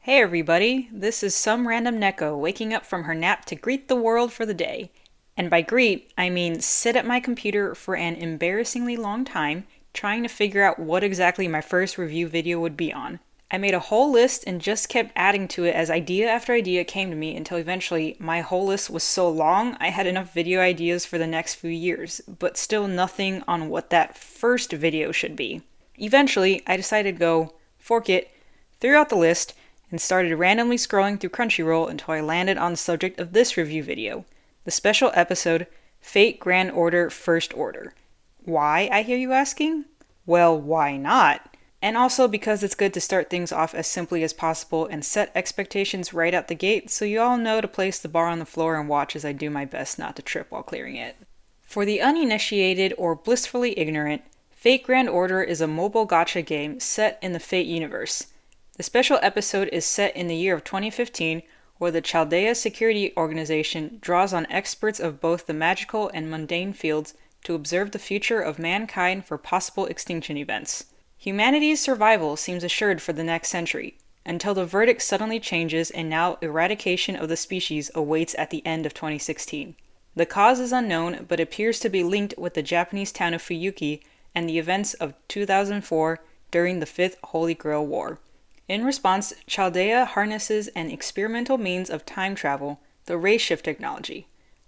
Hey everybody, this is some random Neko waking up from her nap to greet the world for the day. And by greet, I mean sit at my computer for an embarrassingly long time trying to figure out what exactly my first review video would be on. I made a whole list and just kept adding to it as idea after idea came to me until eventually my whole list was so long I had enough video ideas for the next few years, but still nothing on what that first video should be. Eventually, I decided to go, fork it, threw out the list, and started randomly scrolling through Crunchyroll until I landed on the subject of this review video, the special episode Fate Grand Order First Order. Why, I hear you asking? Well, why not? And also because it's good to start things off as simply as possible and set expectations right out the gate so you all know to place the bar on the floor and watch as I do my best not to trip while clearing it. For the uninitiated or blissfully ignorant, Fate Grand Order is a mobile gacha game set in the Fate universe. The special episode is set in the year of 2015, where the Chaldea Security Organization draws on experts of both the magical and mundane fields to observe the future of mankind for possible extinction events. Humanity's survival seems assured for the next century, until the verdict suddenly changes and now eradication of the species awaits at the end of 2016. The cause is unknown, but appears to be linked with the Japanese town of Fuyuki and the events of 2004 during the Fifth Holy Grail War. In response, Chaldea harnesses an experimental means of time travel, the ray shift technology.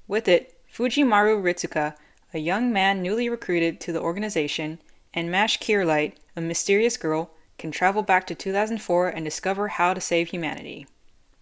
With it, Fujimaru Ritsuka, a young man newly recruited to the organization, and Mash Kierlight, a mysterious girl, can travel back to 2004 and discover how to save humanity.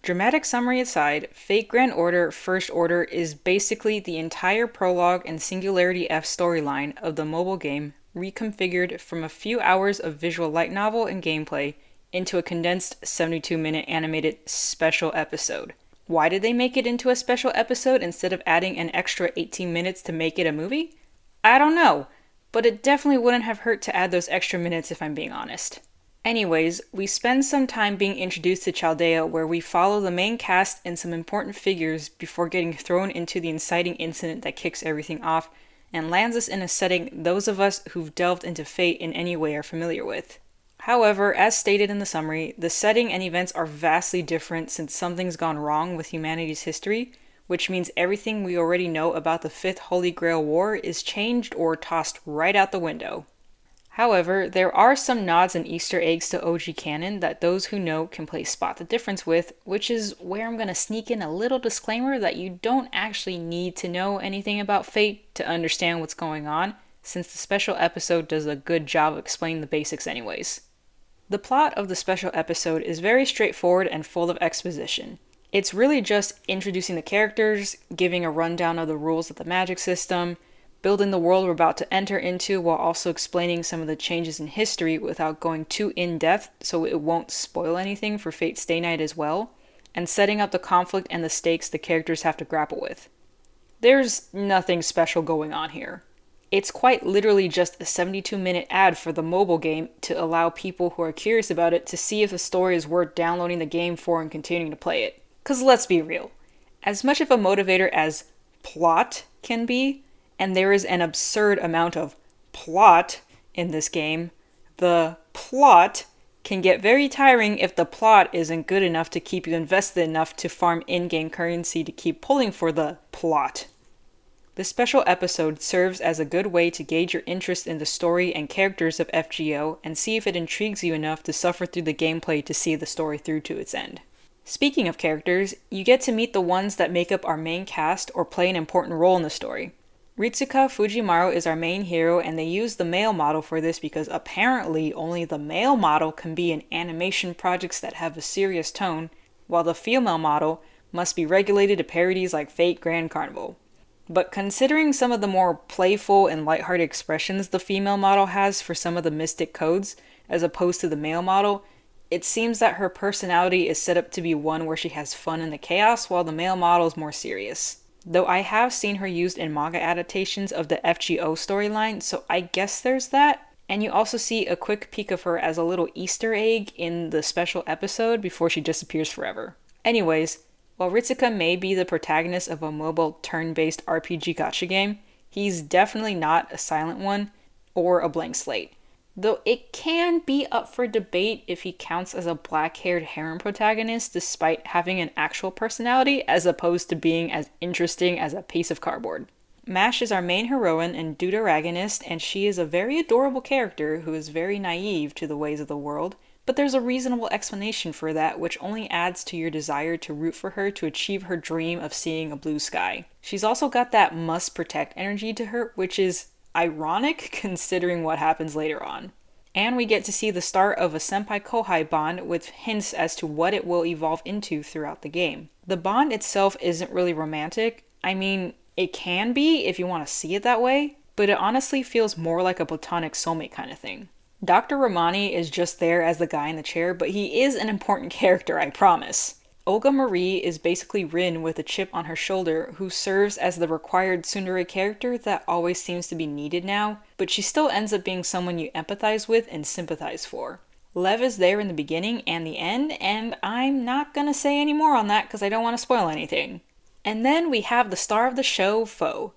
Dramatic summary aside, Fate Grand Order First Order is basically the entire prologue and Singularity F storyline of the mobile game reconfigured from a few hours of visual light novel and gameplay into a condensed 72-minute animated special episode. Why did they make it into a special episode instead of adding an extra 18 minutes to make it a movie? I don't know, but it definitely wouldn't have hurt to add those extra minutes if I'm being honest. Anyways, we spend some time being introduced to Chaldea where we follow the main cast and some important figures before getting thrown into the inciting incident that kicks everything off and lands us in a setting those of us who've delved into Fate in any way are familiar with. However, as stated in the summary, the setting and events are vastly different since something's gone wrong with humanity's history, which means everything we already know about the Fifth Holy Grail War is changed or tossed right out the window. However, there are some nods and Easter eggs to OG canon that those who know can play spot the difference with, which is where I'm going to sneak in a little disclaimer that you don't actually need to know anything about Fate to understand what's going on, since the special episode does a good job of explaining the basics anyways. The plot of the special episode is very straightforward and full of exposition. It's really just introducing the characters, giving a rundown of the rules of the magic system, building the world we're about to enter into while also explaining some of the changes in history without going too in-depth so it won't spoil anything for Fate Stay Night as well, and setting up the conflict and the stakes the characters have to grapple with. There's nothing special going on here. It's quite literally just a 72-minute ad for the mobile game to allow people who are curious about it to see if the story is worth downloading the game for and continuing to play it. 'Cause let's be real, as much of a motivator as plot can be, and there is an absurd amount of plot in this game, the plot can get very tiring if the plot isn't good enough to keep you invested enough to farm in-game currency to keep pulling for the plot. This special episode serves as a good way to gauge your interest in the story and characters of FGO and see if it intrigues you enough to suffer through the gameplay to see the story through to its end. Speaking of characters, you get to meet the ones that make up our main cast or play an important role in the story. Ritsuka Fujimaru is our main hero, and they use the male model for this because apparently only the male model can be in animation projects that have a serious tone, while the female model must be regulated to parodies like Fate Grand Carnival. But considering some of the more playful and lighthearted expressions the female model has for some of the mystic codes, as opposed to the male model, it seems that her personality is set up to be one where she has fun in the chaos, while the male model is more serious. Though I have seen her used in manga adaptations of the FGO storyline, so I guess there's that. And you also see a quick peek of her as a little Easter egg in the special episode before she disappears forever. Anyways, while Ritsuka may be the protagonist of a mobile turn-based RPG gacha game, he's definitely not a silent one or a blank slate. Though it can be up for debate if he counts as a black-haired harem protagonist despite having an actual personality as opposed to being as interesting as a piece of cardboard. Mash is our main heroine and deuteragonist, and she is a very adorable character who is very naive to the ways of the world, but there's a reasonable explanation for that which only adds to your desire to root for her to achieve her dream of seeing a blue sky. She's also got that must protect energy to her, which is ironic considering what happens later on. And we get to see the start of a senpai-kohai bond with hints as to what it will evolve into throughout the game. The bond itself isn't really romantic. I mean, it can be if you want to see it that way, but it honestly feels more like a platonic soulmate kind of thing. Dr. Romani is just there as the guy in the chair, but he is an important character, I promise. Olga Marie is basically Rin with a chip on her shoulder who serves as the required tsundere character that always seems to be needed now, but she still ends up being someone you empathize with and sympathize for. Lev is there in the beginning and the end, and I'm not gonna say any more on that because I don't want to spoil anything. And then we have the star of the show, Fo.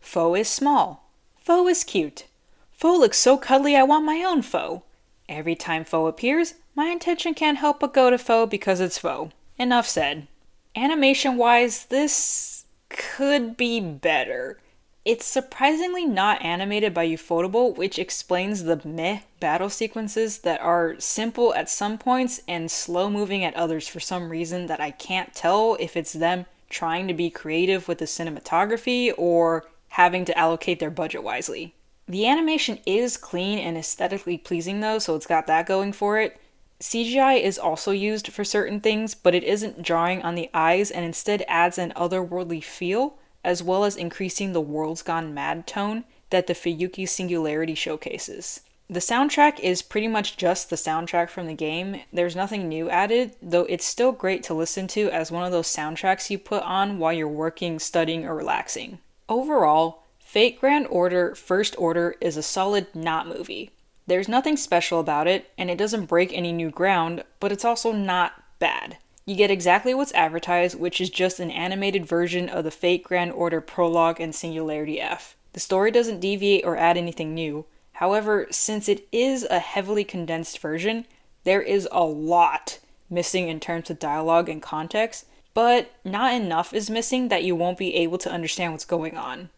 Fo is small. Fo is cute. Fo looks so cuddly I want my own Fo. Every time Fo appears, my intention can't help but go to Fo because it's Fo. Enough said. Animation-wise, this could be better. It's surprisingly not animated by Ufotable, which explains the meh battle sequences that are simple at some points and slow-moving at others for some reason that I can't tell if it's them trying to be creative with the cinematography or having to allocate their budget wisely. The animation is clean and aesthetically pleasing though, so it's got that going for it. CGI is also used for certain things, but it isn't jarring on the eyes and instead adds an otherworldly feel, as well as increasing the world's gone mad tone that the Fuyuki Singularity showcases. The soundtrack is pretty much just the soundtrack from the game. There's nothing new added, though it's still great to listen to as one of those soundtracks you put on while you're working, studying, or relaxing. Overall, Fate Grand Order First Order is a solid not movie. There's nothing special about it, and it doesn't break any new ground, but it's also not bad. You get exactly what's advertised, which is just an animated version of the Fate Grand Order Prologue and Singularity F. The story doesn't deviate or add anything new. However, since it is a heavily condensed version, there is a lot missing in terms of dialogue and context, but not enough is missing that you won't be able to understand what's going on.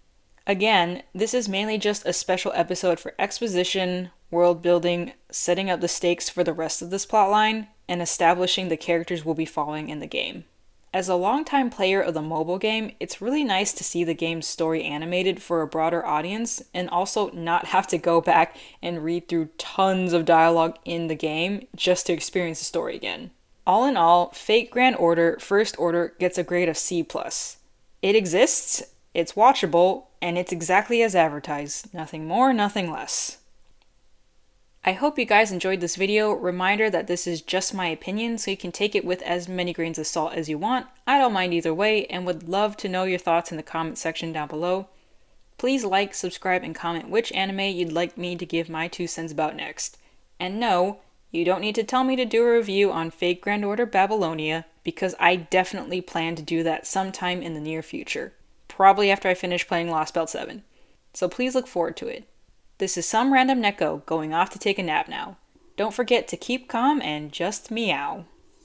Again, this is mainly just a special episode for exposition, world building, setting up the stakes for the rest of this plotline, and establishing the characters we'll be following in the game. As a longtime player of the mobile game, it's really nice to see the game's story animated for a broader audience, and also not have to go back and read through tons of dialogue in the game just to experience the story again. All in all, Fate Grand Order First Order gets a grade of C+. It exists, it's watchable, and it's exactly as advertised. Nothing more, nothing less. I hope you guys enjoyed this video. Reminder that this is just my opinion, so you can take it with as many grains of salt as you want. I don't mind either way, and would love to know your thoughts in the comment section down below. Please like, subscribe, and comment which anime you'd like me to give my 2 cents about next. And no, you don't need to tell me to do a review on Fate Grand Order Babylonia, because I definitely plan to do that sometime in the near future. Probably after I finish playing Lost Belt 7. So please look forward to it. This is some random Neko going off to take a nap now. Don't forget to keep calm and just meow.